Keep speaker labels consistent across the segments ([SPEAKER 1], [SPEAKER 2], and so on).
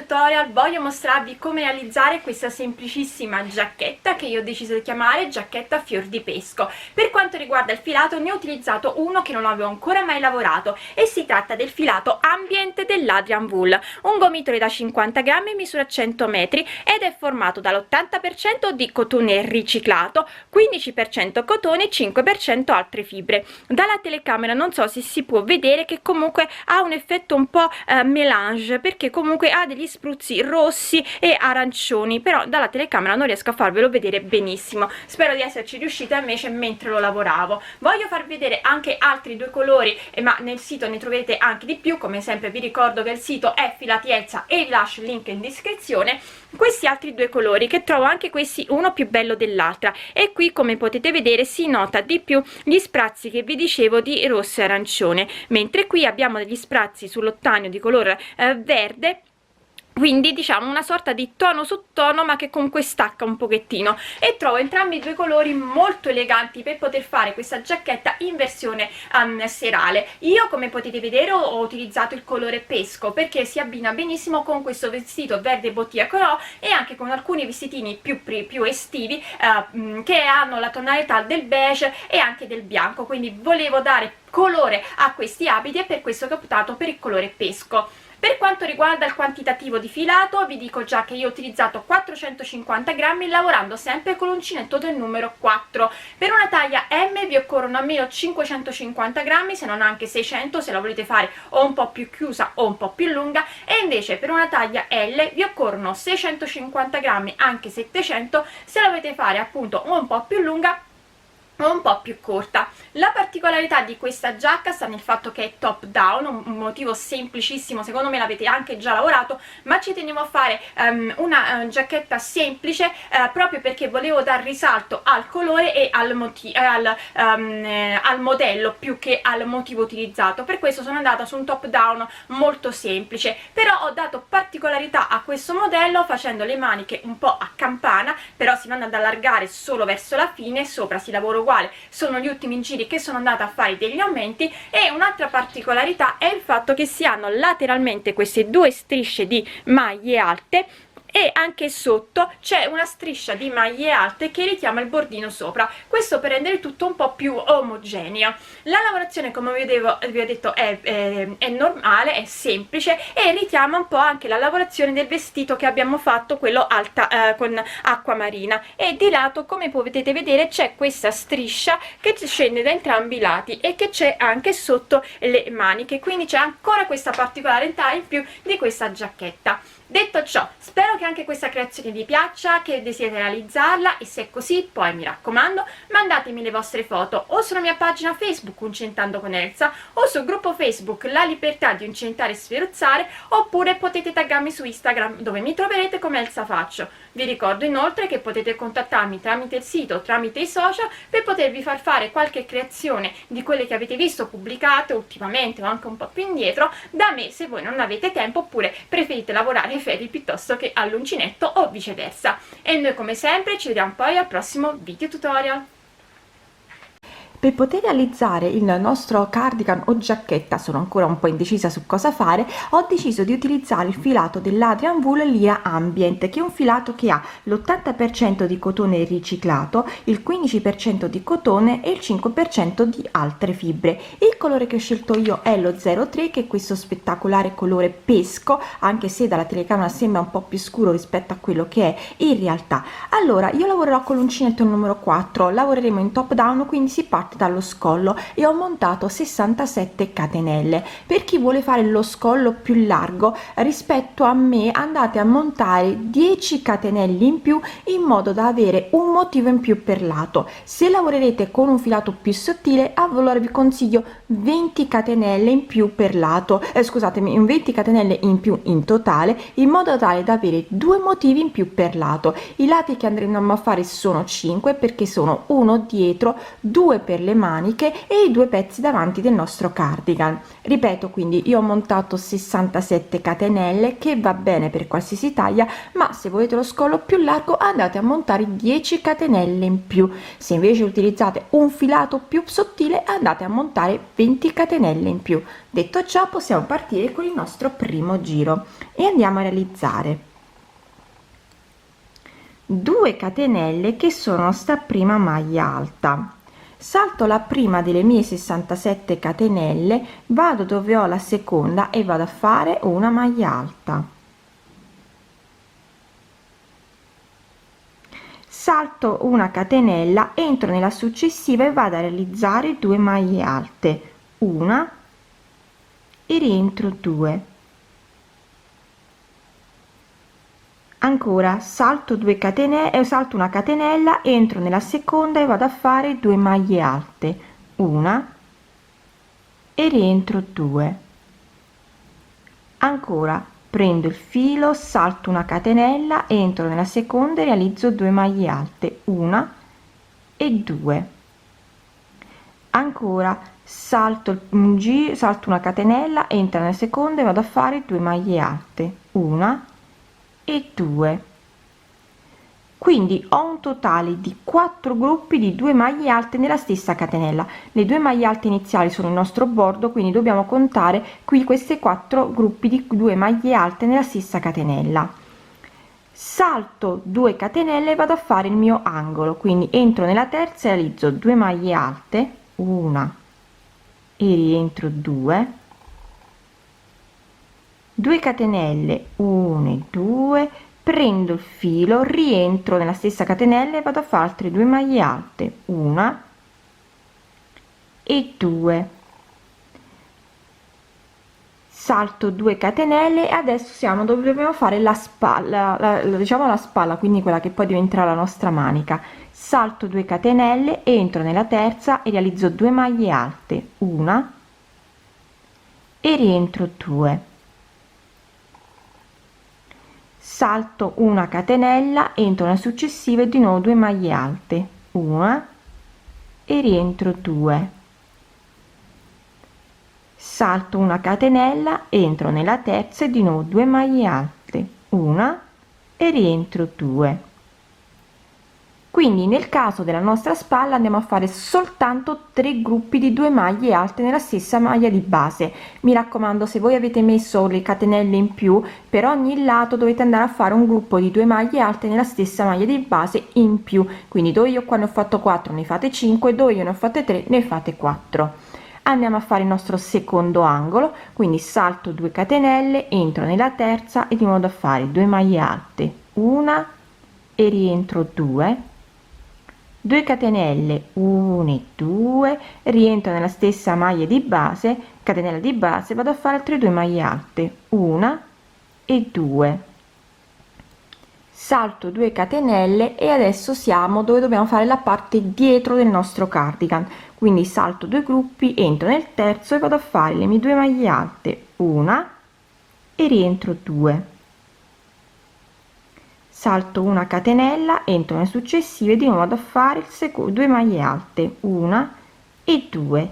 [SPEAKER 1] tutorial voglio mostrarvi come realizzare questa semplicissima giacchetta che io ho deciso di chiamare giacchetta fior di pesco. Per quanto riguarda il filato ne ho utilizzato uno che non avevo ancora mai lavorato e si tratta del filato Ambient dell'Adrian Wool, un gomitolo da 50 grammi misura 100 metri ed è formato dall'80% di cotone riciclato, 15% cotone e 5% altre fibre. Dalla telecamera non so se si può vedere che comunque ha un effetto un po' melange, perché comunque ha degli spruzzi rossi e arancioni, però dalla telecamera non riesco a farvelo vedere benissimo. Spero di esserci riuscita invece mentre lo lavoravo. Voglio farvi vedere anche altri due colori, ma nel sito ne troverete anche di più. Come sempre vi ricordo che il sito è Filati Elsa e vi lascio il link in descrizione. Questi altri due colori che trovo anche questi uno più bello dell'altra, e qui come potete vedere si nota di più gli sprazzi che vi dicevo di rosso e arancione, mentre qui abbiamo degli sprazzi sull'ottanio di colore verde, quindi diciamo una sorta di tono su tono ma che comunque stacca un pochettino, e trovo entrambi i due colori molto eleganti per poter fare questa giacchetta in versione serale. Io come potete vedere ho utilizzato il colore pesco perché si abbina benissimo con questo vestito verde bottiglia color e anche con alcuni vestitini più estivi che hanno la tonalità del beige e anche del bianco, quindi volevo dare colore a questi abiti e per questo che ho optato per il colore pesco. Per quanto riguarda il quantitativo di filato vi dico già che io ho utilizzato 450 grammi lavorando sempre con l'uncinetto del numero 4. Per una taglia M vi occorrono almeno 550 grammi, se non anche 600 se la volete fare o un po' più chiusa o un po' più lunga, e invece per una taglia L vi occorrono 650 grammi, anche 700 se la volete fare appunto un po' più lunga o un po' più corta. La particolarità di questa giacca sta nel fatto che è top down, un motivo semplicissimo, secondo me l'avete anche già lavorato, ma ci tenevo a fare una giacchetta semplice proprio perché volevo dar risalto al colore e al modello più che al motivo utilizzato. Per questo sono andata su un top down molto semplice, però ho dato particolarità a questo modello facendo le maniche un po' a campana, però si vanno ad allargare solo verso la fine, sopra si lavora uguale, sono gli ultimi giri che sono andata a fare degli aumenti. E un'altra particolarità è il fatto che si hanno lateralmente queste due strisce di maglie alte e anche sotto c'è una striscia di maglie alte che richiama il bordino sopra, questo per rendere tutto un po' più omogeneo. La lavorazione, come vi ho detto, è normale, è semplice e richiama un po' anche la lavorazione del vestito che abbiamo fatto, quello alta con acqua marina, e di lato come potete vedere c'è questa striscia che scende da entrambi i lati e che c'è anche sotto le maniche, quindi c'è ancora questa particolarità in più di questa giacchetta. Detto ciò, spero che anche questa creazione vi piaccia, che desiderate realizzarla, e se è così poi mi raccomando mandatemi le vostre foto o sulla mia pagina Facebook Uncentando con Elsa o sul gruppo Facebook La Libertà di Uncentare e Sferuzzare, oppure potete taggarmi su Instagram dove mi troverete come Elsa Faccio. Vi ricordo inoltre che potete contattarmi tramite il sito o tramite i social per potervi far fare qualche creazione di quelle che avete visto pubblicate ultimamente o anche un po' più indietro da me, se voi non avete tempo oppure preferite lavorare ai ferri piuttosto che all'uncinetto o viceversa. E noi come sempre ci vediamo poi al prossimo video tutorial.
[SPEAKER 2] Per poter realizzare il nostro cardigan o giacchetta, sono ancora un po' indecisa su cosa fare, ho deciso di utilizzare il filato dell'Adrian Wool Lira Ambient, che è un filato che ha l'80% di cotone riciclato, il 15% di cotone e il 5% di altre fibre. Il colore che ho scelto io è lo 03, che è questo spettacolare colore pesco, anche se dalla telecamera sembra un po' più scuro rispetto a quello che è in realtà. Allora, io lavorerò con l'uncinetto numero 4, lavoreremo in top down, quindi si parte dallo scollo e ho montato 67 catenelle. Per chi vuole fare lo scollo più largo rispetto a me, andate a montare 10 catenelle in più in modo da avere un motivo in più per lato. Se lavorerete con un filato più sottile, allora vi consiglio 20 catenelle in più per lato, scusatemi, 20 catenelle in più in totale, in modo tale da avere due motivi in più per lato. I lati che andremo a fare sono 5 perché sono uno dietro, 2 per le maniche e i due pezzi davanti del nostro cardigan. Ripeto, quindi io ho montato 67 catenelle, che va bene per qualsiasi taglia, ma se volete lo scollo più largo andate a montare 10 catenelle in più. Se invece utilizzate un filato più sottile andate a montare 20 catenelle in più. Detto ciò, possiamo partire con il nostro primo giro e andiamo a realizzare 2 catenelle che sono sta prima maglia alta. Salto la prima delle mie 67 catenelle, vado dove ho la seconda e vado a fare una maglia alta. Salto una catenella, entro nella successiva e vado a realizzare 2 maglie alte, una e rientro 2. Ancora salto 2 catenelle, salto una catenella, entro nella seconda e vado a fare 2 maglie alte, una e rientro 2. Ancora prendo il filo, salto una catenella, entro nella seconda e realizzo 2 maglie alte, una e 2. Ancora salto un giro, salto una catenella, entro nella seconda e vado a fare 2 maglie alte, una e 2. Quindi ho un totale di 4 gruppi di 2 maglie alte nella stessa catenella. Le 2 maglie alte iniziali sono il nostro bordo, quindi dobbiamo contare qui questi 4 gruppi di 2 maglie alte nella stessa catenella. Salto 2 catenelle e vado a fare il mio angolo, quindi entro nella terza e realizzo 2 maglie alte, una e rientro 2, 2 catenelle, 1 e 2, prendo il filo, rientro nella stessa catenella e vado a fare altre 2 maglie alte, una e 2, salto 2 catenelle e adesso siamo dove dobbiamo fare la spalla, diciamo la spalla, quindi quella che poi diventerà la nostra manica. Salto 2 catenelle, entro nella terza e realizzo 2 maglie alte, una e rientro 2. Salto una catenella, entro nella successiva e di nuovo 2 maglie alte, una e rientro 2. Salto una catenella, entro nella terza e di nuovo 2 maglie alte, una e rientro 2. Quindi nel caso della nostra spalla andiamo a fare soltanto 3 gruppi di 2 maglie alte nella stessa maglia di base. Mi raccomando, se voi avete messo le catenelle in più, per ogni lato dovete andare a fare un gruppo di 2 maglie alte nella stessa maglia di base in più. Quindi dove io qua ne ho fatto 4 ne fate 5, dove io ne ho fatte 3 ne fate 4. Andiamo a fare il nostro secondo angolo, quindi salto 2 catenelle, entro nella terza e di modo a fare 2 maglie alte, una e rientro 2, 2 catenelle, 1 e 2, rientro nella stessa maglia di base, catenella di base, vado a fare altre 2 maglie alte, una e 2, salto 2 catenelle e adesso siamo dove dobbiamo fare la parte dietro del nostro cardigan, quindi salto 2 gruppi, entro nel terzo e vado a fare le mie 2 maglie alte, una e rientro 2, salto una catenella, entro nelle successive, di nuovo vado a fare il secondo 2 maglie alte, una e 2.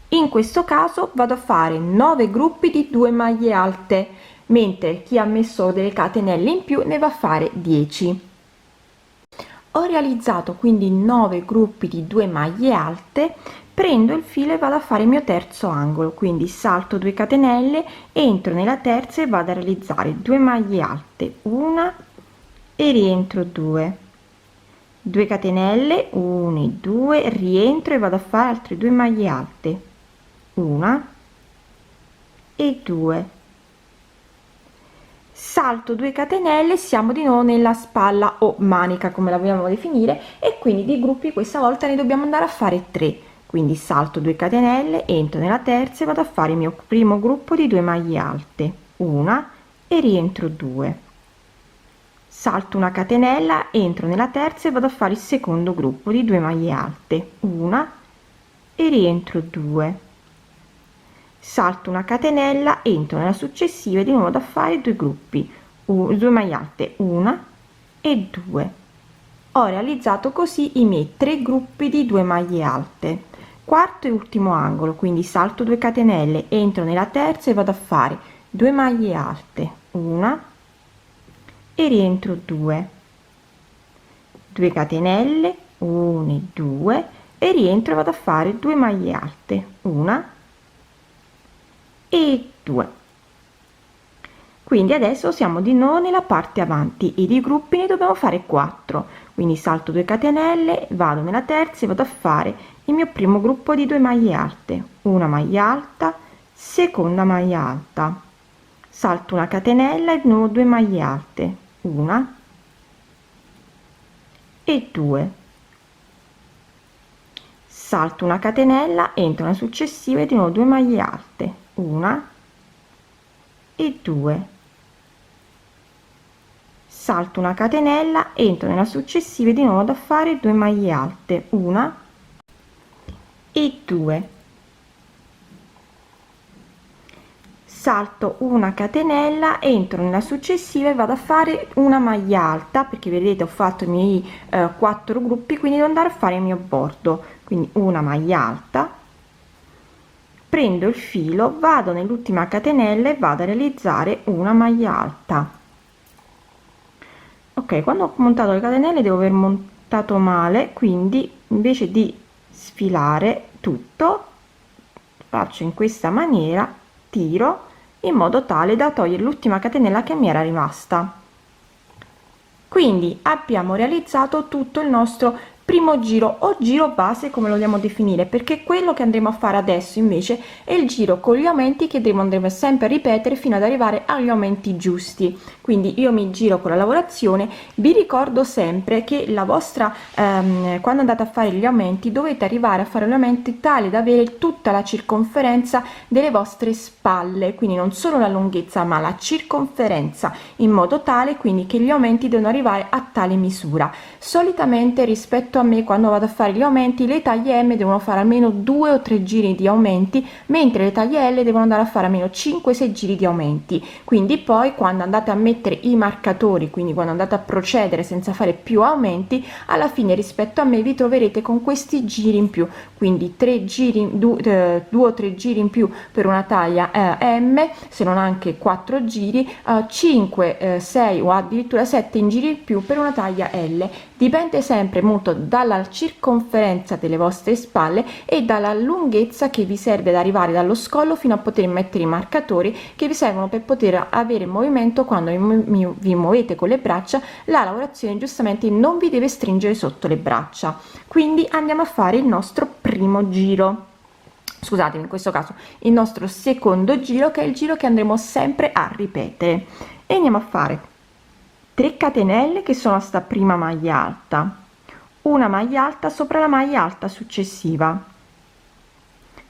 [SPEAKER 2] In questo caso vado a fare 9 gruppi di 2 maglie alte, mentre chi ha messo delle catenelle in più ne va a fare 10. Ho realizzato quindi 9 gruppi di 2 maglie alte, prendo il filo e vado a fare il mio terzo angolo, quindi salto 2 catenelle, entro nella terza e vado a realizzare 2 maglie alte, una e rientro 2, 2 catenelle, 1 e 2, rientro e vado a fare altre 2 maglie alte, una e 2, salto 2 catenelle, siamo di nuovo nella spalla o manica come la vogliamo definire, e quindi di gruppi questa volta ne dobbiamo andare a fare 3, quindi salto 2 catenelle, entro nella terza e vado a fare il mio primo gruppo di 2 maglie alte, una e rientro 2, salto una catenella, entro nella terza e vado a fare il secondo gruppo di 2 maglie alte, una e rientro 2, salto una catenella, entro nella successiva e di nuovo vado a fare 2 gruppi, 2 maglie alte, una e 2. Ho realizzato così i miei 3 gruppi di 2 maglie alte. quarto e ultimo angolo, quindi salto 2 catenelle, entro nella terza e vado a fare 2 maglie alte, una e rientro 2, 2 catenelle, 1 e 2 e rientro e vado a fare 2 maglie alte, una e 2. Quindi adesso siamo di nuovo nella parte avanti e di gruppi ne dobbiamo fare 4, quindi salto 2 catenelle, vado nella terza e vado a fare il mio primo gruppo di 2 maglie alte, una maglia alta, seconda maglia alta, salto una catenella e di nuovo 2 maglie alte, una e 2, salto una catenella, entro nella successiva e di nuovo 2 maglie alte, una e 2, salto una catenella, entro nella successiva e di nuovo da fare 2 maglie alte, una e 2, salto una catenella, entro nella successiva e vado a fare una maglia alta, perché vedete ho fatto i miei 4 gruppi, quindi devo andare a fare il mio bordo, quindi una maglia alta, prendo il filo, vado nell'ultima catenella e vado a realizzare una maglia alta. Ok, quando ho montato le catenelle devo aver montato male, quindi invece di sfilare tutto faccio in questa maniera, tiro in modo tale da togliere l'ultima catenella che mi era rimasta. Quindi abbiamo realizzato tutto il nostro primo giro o giro base, come lo vogliamo definire, perché quello che andremo a fare adesso invece è il giro con gli aumenti che andremo sempre a ripetere fino ad arrivare agli aumenti giusti. Quindi io mi giro con la lavorazione, vi ricordo sempre che la vostra quando andate a fare gli aumenti dovete arrivare a fare gli aumenti tali da avere tutta la circonferenza delle vostre spalle, quindi non solo la lunghezza ma la circonferenza, in modo tale quindi che gli aumenti devono arrivare a tale misura. Solitamente rispetto a me, quando vado a fare gli aumenti, le taglie M devono fare almeno 2 o 3 giri di aumenti, mentre le taglie L devono andare a fare almeno 5-6 giri di aumenti. Quindi poi quando andate a mettere i marcatori, quindi quando andate a procedere senza fare più aumenti, alla fine rispetto a me vi troverete con questi giri in più, quindi 3 giri, 2 o 3 giri in più per una taglia M, se non anche 4 giri, 5, 6 o addirittura 7 in giri in più per una taglia L. Dipende sempre molto dalla circonferenza delle vostre spalle e dalla lunghezza che vi serve ad arrivare dallo scollo fino a poter mettere i marcatori che vi servono per poter avere movimento. Quando vi muovete con le braccia, la lavorazione giustamente non vi deve stringere sotto le braccia. Quindi andiamo a fare il nostro primo giro, scusatemi, in questo caso il nostro secondo giro, che è il giro che andremo sempre a ripetere, e andiamo a fare 3 catenelle che sono sta prima maglia alta, una maglia alta sopra la maglia alta successiva.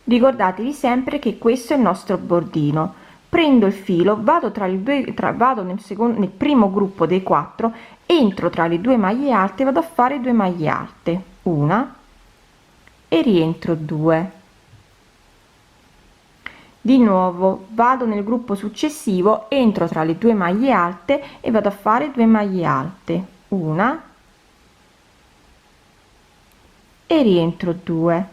[SPEAKER 2] Ricordatevi sempre che questo è il nostro bordino. Prendo il filo, vado tra le due, vado nel primo gruppo dei 4, entro tra le 2 maglie alte, vado a fare 2 maglie alte, una e rientro 2. Di nuovo vado nel gruppo successivo, entro tra le 2 maglie alte e vado a fare 2 maglie alte, una e rientro 2.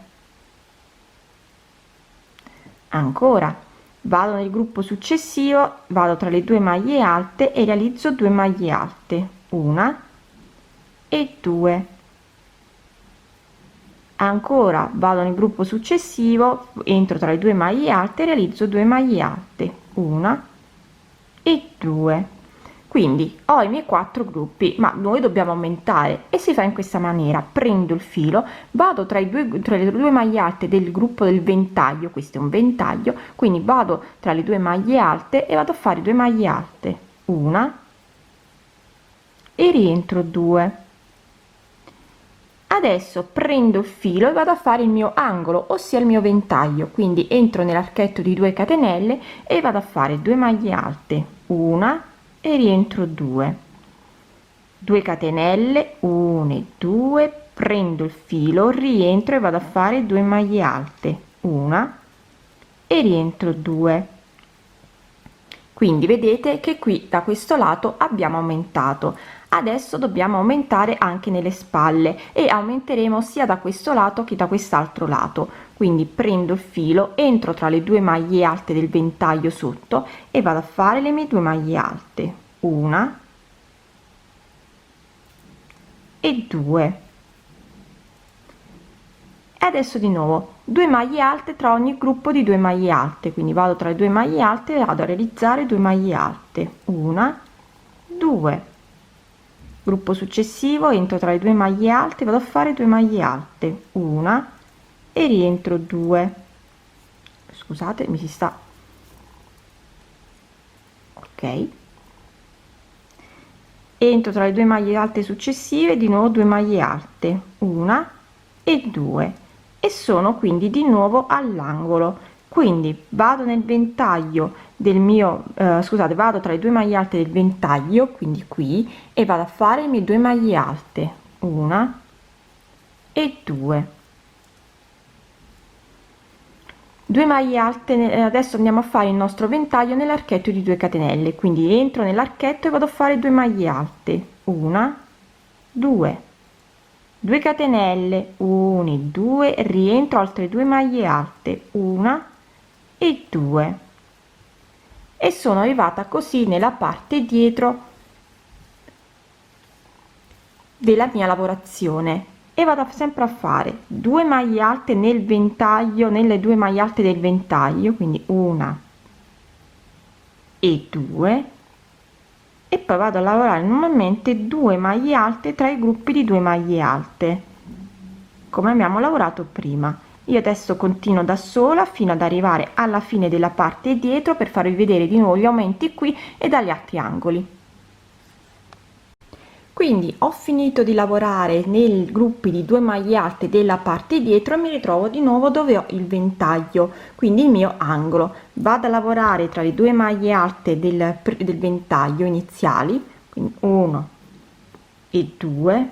[SPEAKER 2] Ancora vado nel gruppo successivo, vado tra le 2 maglie alte e realizzo 2 maglie alte, una e 2. Ancora vado nel gruppo successivo, entro tra le 2 maglie alte e realizzo 2 maglie alte, una e 2. Quindi ho i miei 4 gruppi, ma noi dobbiamo aumentare e si fa in questa maniera: prendo il filo, vado tra le 2 maglie alte del gruppo del ventaglio, questo è un ventaglio, quindi vado tra le 2 maglie alte e vado a fare 2 maglie alte, una e rientro 2. Adesso prendo il filo e vado a fare il mio angolo, ossia il mio ventaglio, quindi entro nell'archetto di 2 catenelle e vado a fare 2 maglie alte, una e rientro 2, 2 catenelle, 1 e 2, prendo il filo, rientro e vado a fare 2 maglie alte, una e rientro 2. Quindi vedete che qui da questo lato abbiamo aumentato. Adesso dobbiamo aumentare anche nelle spalle e aumenteremo sia da questo lato che da quest'altro lato. Quindi prendo il filo, entro tra le due maglie alte del ventaglio sotto e vado a fare le mie due maglie alte, una e due. E adesso di nuovo 2 maglie alte tra ogni gruppo di 2 maglie alte, quindi vado tra le 2 maglie alte e vado a realizzare 2 maglie alte, una, due. Gruppo successivo, entro tra le 2 maglie alte, vado a fare 2 maglie alte, una e rientro 2. Scusate, mi si sta, ok, entro tra le 2 maglie alte successive, di nuovo 2 maglie alte, una e due, e sono quindi di nuovo all'angolo. Quindi vado nel ventaglio del mio scusate, vado tra le 2 maglie alte del ventaglio, quindi qui, e vado a fare le mie 2 maglie alte, una e due. 2 maglie alte. Adesso andiamo a fare il nostro ventaglio nell'archetto di 2 catenelle, quindi entro nell'archetto e vado a fare 2 maglie alte, una, due, 2 catenelle, 1 e 2, rientro, altre 2 maglie alte, una e due, e sono arrivata così nella parte dietro della mia lavorazione, e vado sempre a fare 2 maglie alte nel ventaglio, nelle 2 maglie alte del ventaglio, quindi una e due, e poi vado a lavorare normalmente 2 maglie alte tra i gruppi di 2 maglie alte come abbiamo lavorato prima. Io adesso continuo da sola fino ad arrivare alla fine della parte dietro per farvi vedere di nuovo gli aumenti qui e dagli altri angoli. Quindi ho finito di lavorare nei gruppi di 2 maglie alte della parte dietro e mi ritrovo di nuovo dove ho il ventaglio, quindi il mio angolo. Vado a lavorare tra le 2 maglie alte del ventaglio iniziali, quindi 1 e 2,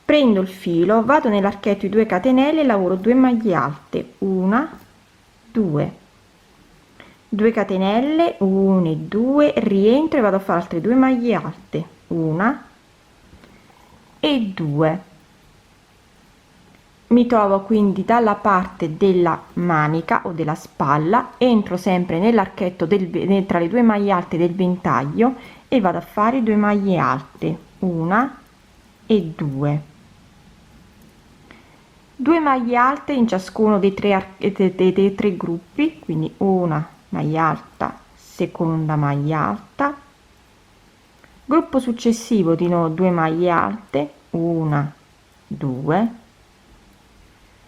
[SPEAKER 2] prendo il filo, vado nell'archetto di 2 catenelle e lavoro 2 maglie alte, una, due, 2 catenelle, 1 e 2, rientro e vado a fare altre 2 maglie alte, una e due. Mi trovo quindi dalla parte della manica o della spalla, entro sempre nell'archetto tra le 2 maglie alte del ventaglio e vado a fare 2 maglie alte, una e due, 2 maglie alte in ciascuno dei tre gruppi, quindi una maglia alta, seconda maglia alta, gruppo successivo di nuovo 2 maglie alte, una, due,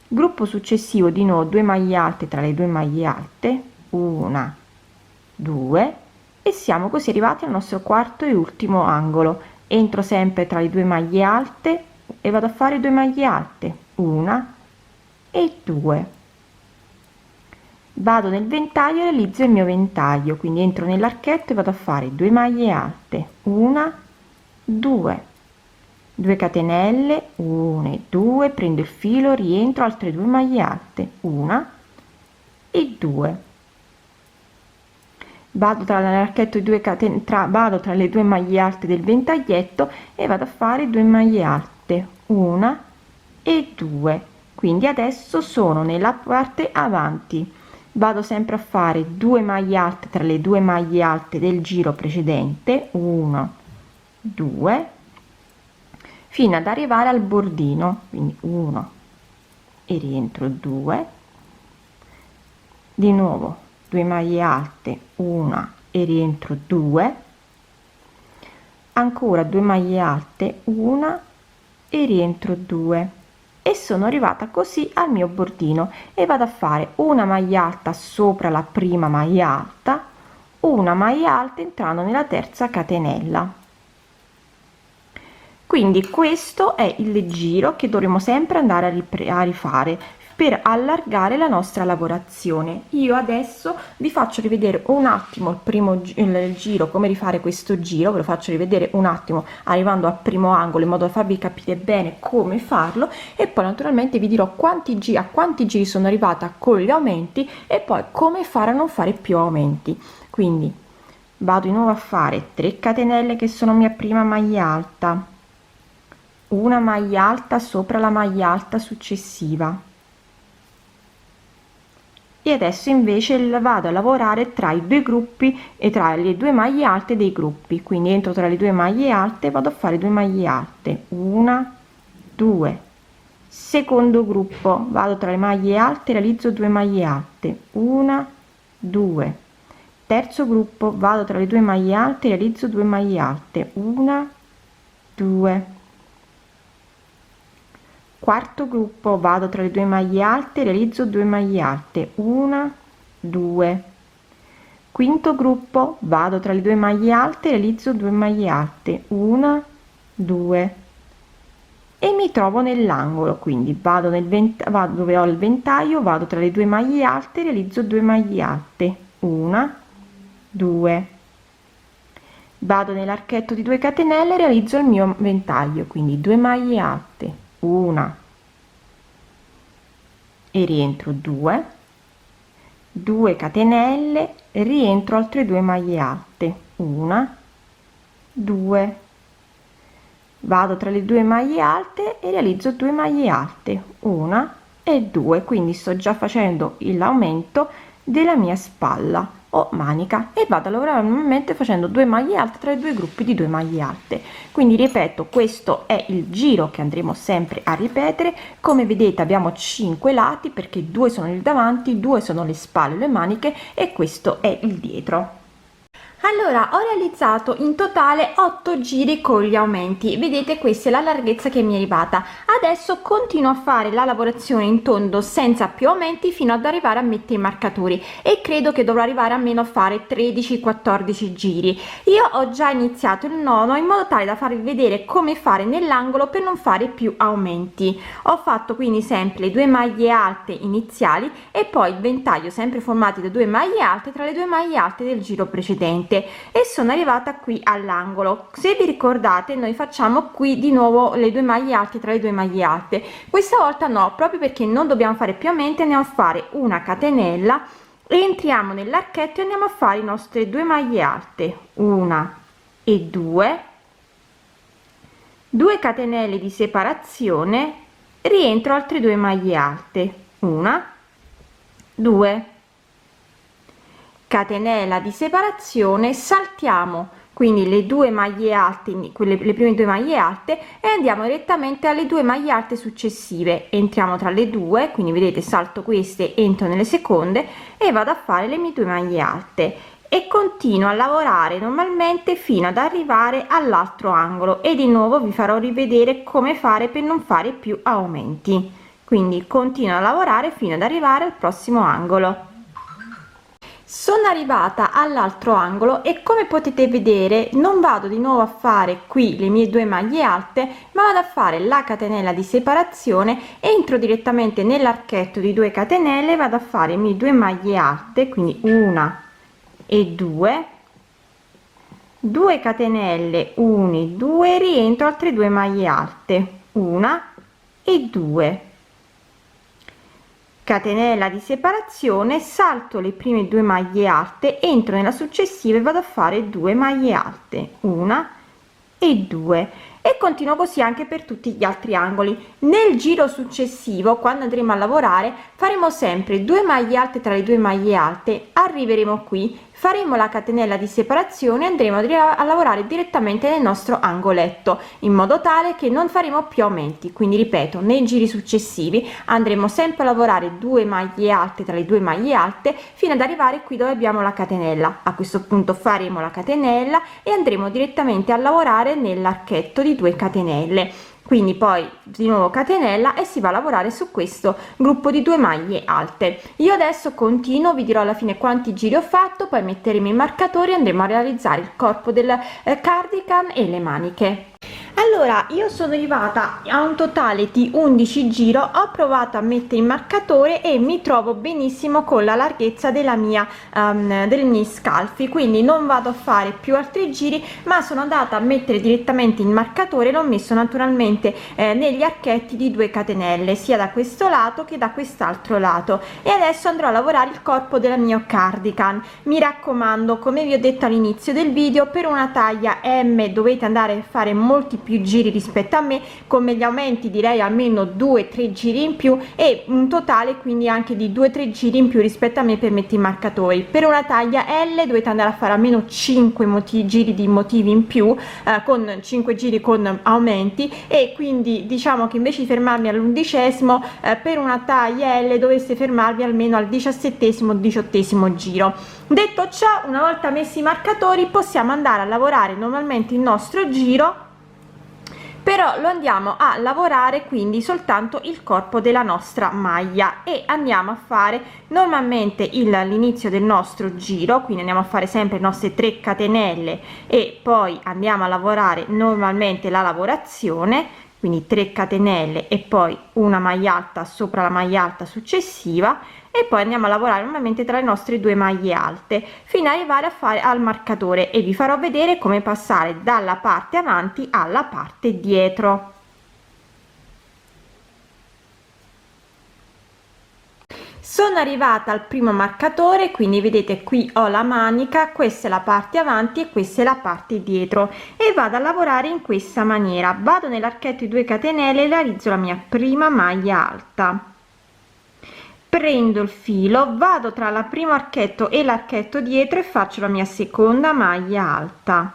[SPEAKER 2] gruppo successivo di nuovo 2 maglie alte tra le 2 maglie alte, una, due, e siamo così arrivati al nostro quarto e ultimo angolo. Entro sempre tra le 2 maglie alte e vado a fare 2 maglie alte, una e due, vado nel ventaglio e realizzo il mio ventaglio, quindi entro nell'archetto e vado a fare 2 maglie alte, una, due, 2 catenelle, 1 e 2, prendo il filo, rientro, altre 2 maglie alte, una e due, vado tra l'archetto di 2 catenelle, vado tra le 2 maglie alte del ventaglietto e vado a fare 2 maglie alte, una e due. Quindi adesso sono nella parte avanti, vado sempre a fare 2 maglie alte tra le 2 maglie alte del giro precedente, 1, 2, fino ad arrivare al bordino, quindi 1 e rientro 2, di nuovo 2 maglie alte, una e rientro 2, ancora 2 maglie alte, una e rientro 2, e sono arrivata così al mio bordino e vado a fare una maglia alta sopra la prima maglia alta, una maglia alta entrando nella terza catenella. Quindi questo è il giro che dovremo sempre andare a rifare per allargare la nostra lavorazione. Io adesso vi faccio rivedere un attimo il giro, come rifare questo giro, ve lo faccio rivedere un attimo arrivando al primo angolo in modo da farvi capire bene come farlo, e poi naturalmente vi dirò a quanti giri sono arrivata con gli aumenti e poi come fare a non fare più aumenti. Quindi vado di nuovo a fare 3 catenelle che sono mia prima maglia alta, una maglia alta sopra la maglia alta successiva, e adesso invece vado a lavorare tra i due gruppi e tra le due maglie alte dei gruppi, quindi entro tra le due maglie alte, vado a fare 2 maglie alte, 1 2, secondo gruppo vado tra le maglie alte, realizzo 2 maglie alte, 1 2, terzo gruppo vado tra le due maglie alte, realizzo 2 maglie alte, 1 2, quarto gruppo vado tra le due maglie alte, realizzo 2 maglie alte, 1 2, quinto gruppo vado tra le due maglie alte, realizzo 2 maglie alte, 1 2, e mi trovo nell'angolo, quindi vado vado dove ho il ventaglio, vado tra le due maglie alte, realizzo 2 maglie alte, 1 2, vado nell'archetto di 2 catenelle, realizzo il mio ventaglio, quindi 2 maglie alte, una, e rientro 2 2 catenelle, rientro altre 2 maglie alte, 1 2, vado tra le due maglie alte e realizzo 2 maglie alte, 1 e 2, quindi sto già facendo l'aumento della mia spalla o manica, e vado a lavorare normalmente facendo 2 maglie alte tra i due gruppi di 2 maglie alte. Quindi ripeto, questo è il giro che andremo sempre a ripetere. Come vedete abbiamo 5 lati, perché 2 sono il davanti, 2 sono le spalle, le maniche, e questo è il dietro.
[SPEAKER 1] Allora, ho realizzato in totale 8 giri con gli aumenti. Vedete, questa è la larghezza che mi è arrivata. Adesso continuo a fare la lavorazione in tondo senza più aumenti fino ad arrivare a mettere i marcatori, e credo che dovrò arrivare almeno a fare 13-14 giri. Io ho già iniziato il nono in modo tale da farvi vedere come fare nell'angolo per non fare più aumenti. Ho fatto quindi sempre le 2 maglie alte iniziali e poi il ventaglio sempre formati da 2 maglie alte tra le 2 maglie alte del giro precedente, e sono arrivata qui all'angolo. Se vi ricordate, noi facciamo qui di nuovo le 2 maglie alte tra le 2 maglie alte. Questa volta no, proprio perché non dobbiamo fare più aumenti, andiamo a fare una catenella, entriamo nell'archetto e andiamo a fare le nostre 2 maglie alte, 1 e 2, 2 catenelle di separazione, rientro altre 2 maglie alte, 1 2, catenella di separazione, saltiamo quindi le 2 maglie alte, quelle le prime 2 maglie alte, e andiamo direttamente alle 2 maglie alte successive. Entriamo tra le due, quindi vedete, salto queste, entro nelle seconde e vado a fare le mie 2 maglie alte, e continuo a lavorare normalmente fino ad arrivare all'altro angolo, e di nuovo vi farò rivedere come fare per non fare più aumenti. Quindi continuo a lavorare fino ad arrivare al prossimo angolo. Sono arrivata all'altro angolo e, come potete vedere, non vado di nuovo a fare qui le mie 2 maglie alte, ma vado a fare la catenella di separazione, entro direttamente nell'archetto di 2 catenelle, vado a fare le mie 2 maglie alte, quindi 1 e 2, 2 catenelle, 1 e 2, rientro altre 2 maglie alte, 1 e 2, catenella di separazione, salto le prime 2 maglie alte, entro nella successiva e vado a fare 2 maglie alte, 1 e 2, e continuo così anche per tutti gli altri angoli. Nel giro successivo, quando andremo a lavorare, faremo sempre 2 maglie alte tra le 2 maglie alte, arriveremo qui, faremo la catenella di separazione e andremo a lavorare direttamente nel nostro angoletto, in modo tale che non faremo più aumenti. Quindi ripeto, nei giri successivi andremo sempre a lavorare 2 maglie alte tra le 2 maglie alte fino ad arrivare qui dove abbiamo la catenella. A questo punto faremo la catenella e andremo direttamente a lavorare nell'archetto di 2 catenelle, quindi poi di nuovo catenella, e si va a lavorare su questo gruppo di 2 maglie alte. Io adesso continuo, vi dirò alla fine quanti giri ho fatto, poi metteremo i marcatori e andremo a realizzare il corpo del cardigan e le maniche.
[SPEAKER 2] Allora, io sono arrivata a un totale di 11 giro, ho provato a mettere il marcatore e mi trovo benissimo con la larghezza della mia dei miei scalfi, quindi non vado a fare più altri giri, ma sono andata a mettere direttamente il marcatore, l'ho messo naturalmente negli archetti di 2 catenelle, sia da questo lato che da quest'altro lato, e adesso andrò a lavorare il corpo del mio cardigan. Mi raccomando, come vi ho detto all'inizio del video, per una taglia M dovete andare a fare molti più giri rispetto a me, come gli aumenti direi almeno 2-3 giri in più, e un totale quindi anche di 2-3 giri in più rispetto a me per mettere i marcatori. Per una taglia L dovete andare a fare almeno 5 giri di motivi in più, con 5 giri con aumenti, e quindi diciamo che invece di fermarmi all'11esimo, per una taglia L dovreste fermarvi almeno al 17esimo-18esimo giro. Detto ciò, una volta messi i marcatori possiamo andare a lavorare normalmente il nostro giro, però lo andiamo a lavorare quindi soltanto il corpo della nostra maglia, e andiamo a fare normalmente l'inizio del nostro giro, quindi andiamo a fare sempre le nostre 3 catenelle e poi andiamo a lavorare normalmente la lavorazione, quindi 3 catenelle e poi una maglia alta sopra la maglia alta successiva, e poi andiamo a lavorare normalmente tra le nostre 2 maglie alte fino ad arrivare a fare al marcatore, e vi farò vedere come passare dalla parte avanti alla parte dietro. Sono arrivata al primo marcatore, quindi vedete qui ho la manica, questa è la parte avanti e questa è la parte dietro, e vado a lavorare in questa maniera. Vado nell'archetto di 2 catenelle e realizzo la mia prima maglia alta, prendo il filo, vado tra il primo archetto e l'archetto dietro e faccio la mia seconda maglia alta,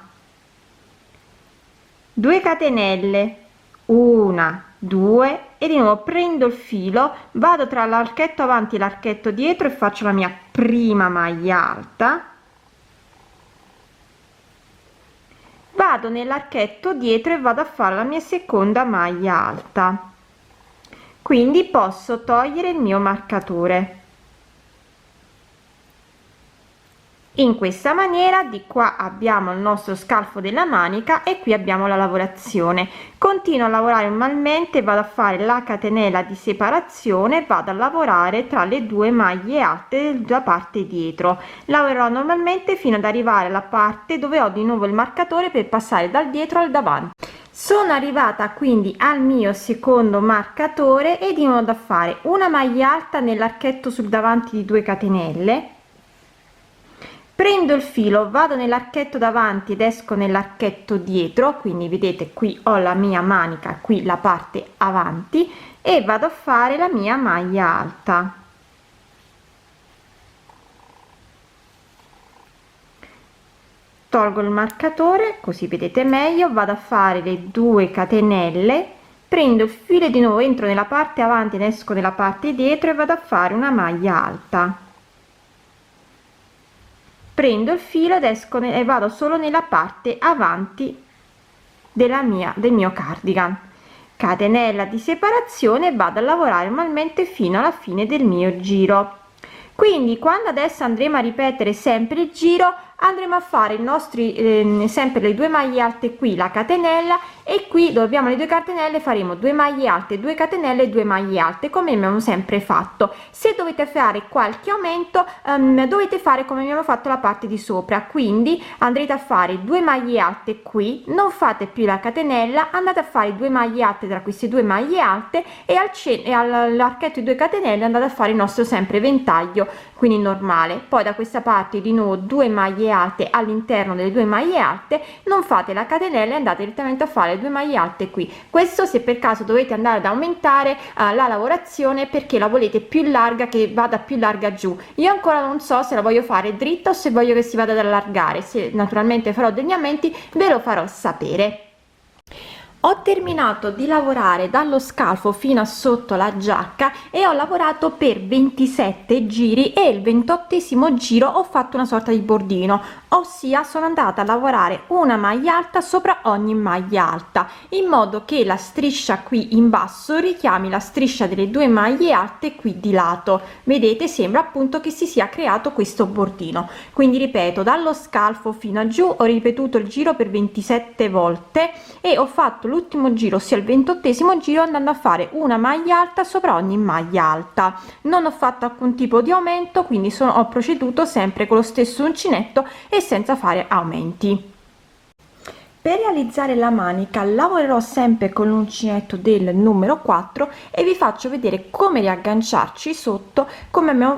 [SPEAKER 2] 2 catenelle, 1 2, e di nuovo prendo il filo, vado tra l'archetto avanti e l'archetto dietro e faccio la mia prima maglia alta, vado nell'archetto dietro e vado a fare la mia seconda maglia alta, quindi posso togliere il mio marcatore. In questa maniera di qua abbiamo il nostro scalfo della manica e qui abbiamo la lavorazione. Continuo a lavorare normalmente, vado a fare la catenella di separazione, vado a lavorare tra le 2 maglie alte della parte dietro. Lavorerò normalmente fino ad arrivare alla parte dove ho di nuovo il marcatore per passare dal dietro al davanti. Sono arrivata quindi al mio secondo marcatore e di nuovo da fare una maglia alta nell'archetto sul davanti di 2 catenelle, prendo il filo, vado nell'archetto davanti ed esco nell'archetto dietro, quindi vedete qui ho la mia manica, qui la parte avanti, e vado a fare la mia maglia alta, tolgo il marcatore così vedete meglio, vado a fare le 2 catenelle, prendo il filo e di nuovo entro nella parte avanti ed esco nella parte dietro e vado a fare una maglia alta, prendo il filo ed esco e vado solo nella parte avanti del mio cardigan, catenella di separazione, e vado a lavorare normalmente fino alla fine del mio giro. Quindi quando adesso andremo a ripetere sempre il giro, andremo a fare i nostri sempre le 2 maglie alte qui, la catenella, e qui dove abbiamo le 2 catenelle faremo 2 maglie alte, 2 catenelle e 2 maglie alte come abbiamo sempre fatto. Se dovete fare qualche aumento dovete fare come abbiamo fatto la parte di sopra, quindi andrete a fare 2 maglie alte qui, non fate più la catenella, andate a fare 2 maglie alte tra queste 2 maglie alte, e all'archetto di 2 catenelle andate a fare il nostro sempre ventaglio, quindi normale. Poi da questa parte di nuovo 2 maglie alte all'interno delle 2 maglie alte, non fate la catenella e andate direttamente a fare 2 maglie alte qui. Questo se per caso dovete andare ad aumentare la lavorazione perché la volete più larga, che vada più larga giù. Io ancora non so se la voglio fare dritta o se voglio che si vada ad allargare. Se naturalmente farò degli aumenti ve lo farò sapere. Ho terminato di lavorare dallo scalfo fino a sotto la giacca e ho lavorato per 27 giri, e il 28esimo giro ho fatto una sorta di bordino, ossia sono andata a lavorare una maglia alta sopra ogni maglia alta, in modo che la striscia qui in basso richiami la striscia delle 2 maglie alte qui di lato. Vedete, sembra appunto che si sia creato questo bordino. Quindi ripeto, dallo scalfo fino a giù ho ripetuto il giro per 27 volte e ho fatto fatto l'ultimo giro, ossia il 28° giro, andando a fare una maglia alta sopra ogni maglia alta. Non ho fatto alcun tipo di aumento, quindi ho proceduto sempre con lo stesso uncinetto e senza fare aumenti. Per realizzare la manica lavorerò sempre con l'uncinetto del numero 4 e vi faccio vedere come riagganciarci sotto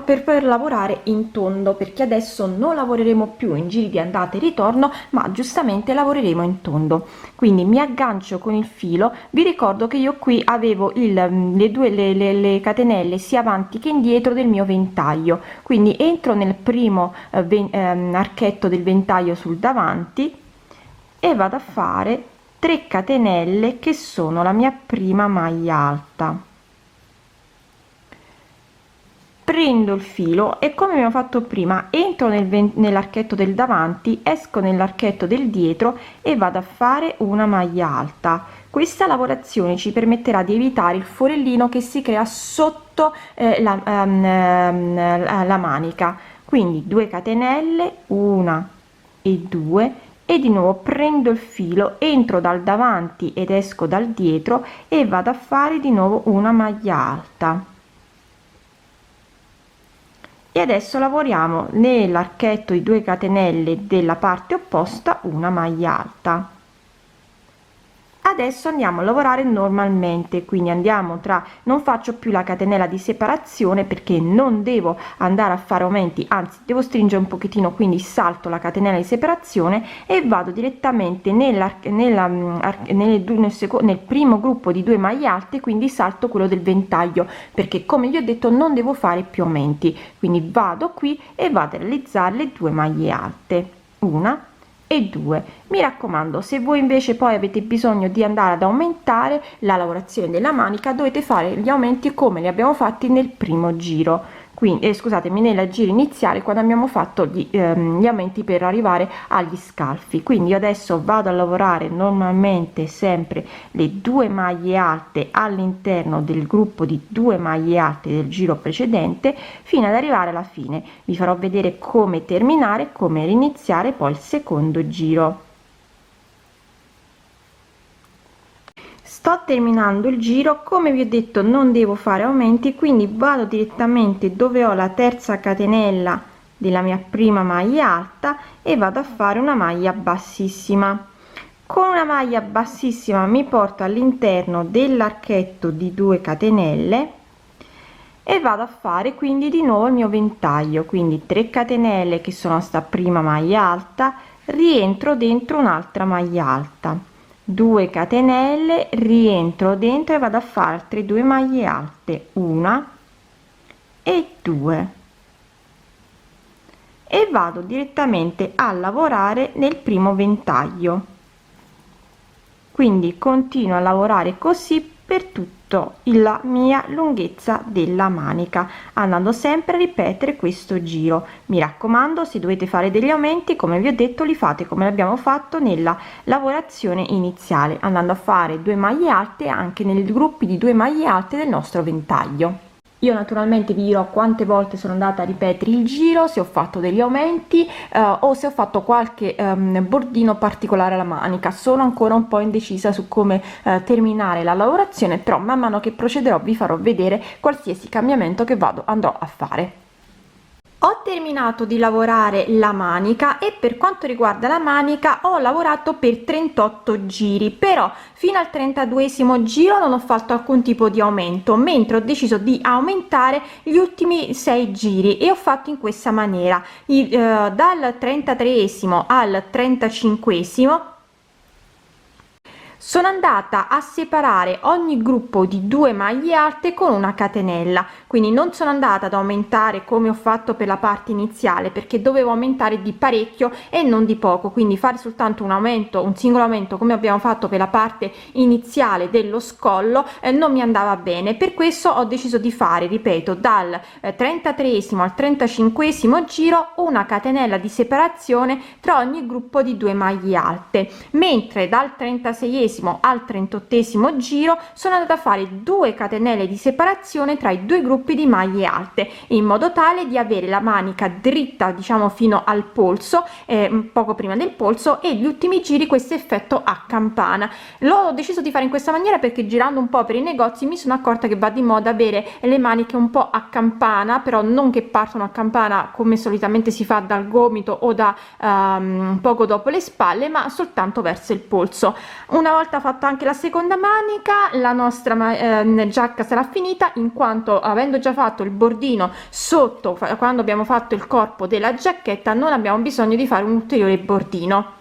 [SPEAKER 2] per lavorare in tondo, perché adesso non lavoreremo più in giri di andata e ritorno, ma giustamente lavoreremo in tondo. Quindi mi aggancio con il filo. Vi ricordo che io qui avevo le catenelle sia avanti che indietro del mio ventaglio, quindi entro nel primo archetto del ventaglio sul davanti e vado a fare 3 catenelle che sono la mia prima maglia alta. Prendo il filo e, come abbiamo fatto prima, entro nell'archetto del davanti, esco nell'archetto del dietro e vado a fare una maglia alta. Questa lavorazione ci permetterà di evitare il forellino che si crea sotto la manica. Quindi 2 catenelle, 1 e 2, e di nuovo prendo il filo, entro dal davanti ed esco dal dietro e vado a fare di nuovo una maglia alta. E adesso lavoriamo nell'archetto di 2 catenelle della parte opposta una maglia alta. Adesso andiamo a lavorare normalmente, quindi non faccio più la catenella di separazione perché non devo andare a fare aumenti, anzi devo stringere un pochettino, quindi salto la catenella di separazione e vado direttamente nel primo gruppo di 2 maglie alte, quindi salto quello del ventaglio, perché come vi ho detto non devo fare più aumenti. Quindi vado qui e vado a realizzare le 2 maglie alte, una e 2. Mi raccomando, se voi invece poi avete bisogno di andare ad aumentare la lavorazione della manica, dovete fare gli aumenti come li abbiamo fatti nel primo giro, quindi scusatemi, nel giro iniziale, quando abbiamo fatto gli aumenti per arrivare agli scalfi. Quindi io adesso vado a lavorare normalmente sempre le 2 maglie alte all'interno del gruppo di 2 maglie alte del giro precedente fino ad arrivare alla fine. Vi farò vedere come terminare, come riniziare poi il secondo giro. Sto terminando il giro, come vi ho detto non devo fare aumenti, quindi vado direttamente dove ho la terza catenella della mia prima maglia alta e vado a fare una maglia bassissima. Con una maglia bassissima mi porto all'interno dell'archetto di 2 catenelle e vado a fare quindi di nuovo il mio ventaglio, quindi 3 catenelle che sono sta prima maglia alta, rientro dentro un'altra maglia alta, 2 catenelle, rientro dentro e vado a fare altre 2 maglie alte, una e 2, e vado direttamente a lavorare nel primo ventaglio. Quindi continuo a lavorare così per tutto la mia lunghezza della manica, andando sempre a ripetere questo giro. Mi raccomando, se dovete fare degli aumenti, come vi ho detto, li fate come l'abbiamo fatto nella lavorazione iniziale, andando a fare 2 maglie alte anche nei gruppi di 2 maglie alte del nostro ventaglio. Io naturalmente vi dirò quante volte sono andata a ripetere il giro, se ho fatto degli aumenti o se ho fatto qualche bordino particolare alla manica. Sono ancora un po' indecisa su come terminare la lavorazione, però man mano che procederò vi farò vedere qualsiasi cambiamento che andrò a fare. Ho terminato di lavorare la manica e per quanto riguarda la manica ho lavorato per 38 giri, però fino al 32esimo giro non ho fatto alcun tipo di aumento, mentre ho deciso di aumentare gli ultimi 6 giri e ho fatto in questa maniera. Dal 33esimo al 35esimo sono andata a separare ogni gruppo di 2 maglie alte con una catenella, quindi non sono andata ad aumentare come ho fatto per la parte iniziale, perché dovevo aumentare di parecchio e non di poco, quindi fare soltanto un singolo aumento come abbiamo fatto per la parte iniziale dello scollo non mi andava bene. Per questo ho deciso di fare, ripeto, dal 33esimo al 35esimo giro una catenella di separazione tra ogni gruppo di 2 maglie alte, mentre dal 36esimo 27° al 38° giro sono andata a fare 2 catenelle di separazione tra i due gruppi di maglie alte, in modo tale di avere la manica dritta, diciamo, fino al polso, poco prima del polso, e gli ultimi giri questo effetto a campana. L'ho deciso di fare in questa maniera perché girando un po' per i negozi mi sono accorta che va di moda avere le maniche un po' a campana, però non che partono a campana come solitamente si fa dal gomito o da poco dopo le spalle, ma soltanto verso il polso. Una volta fatta anche la seconda manica, la nostra giacca sarà finita, in quanto avendo già fatto il bordino sotto quando abbiamo fatto il corpo della giacchetta non abbiamo bisogno di fare un ulteriore bordino.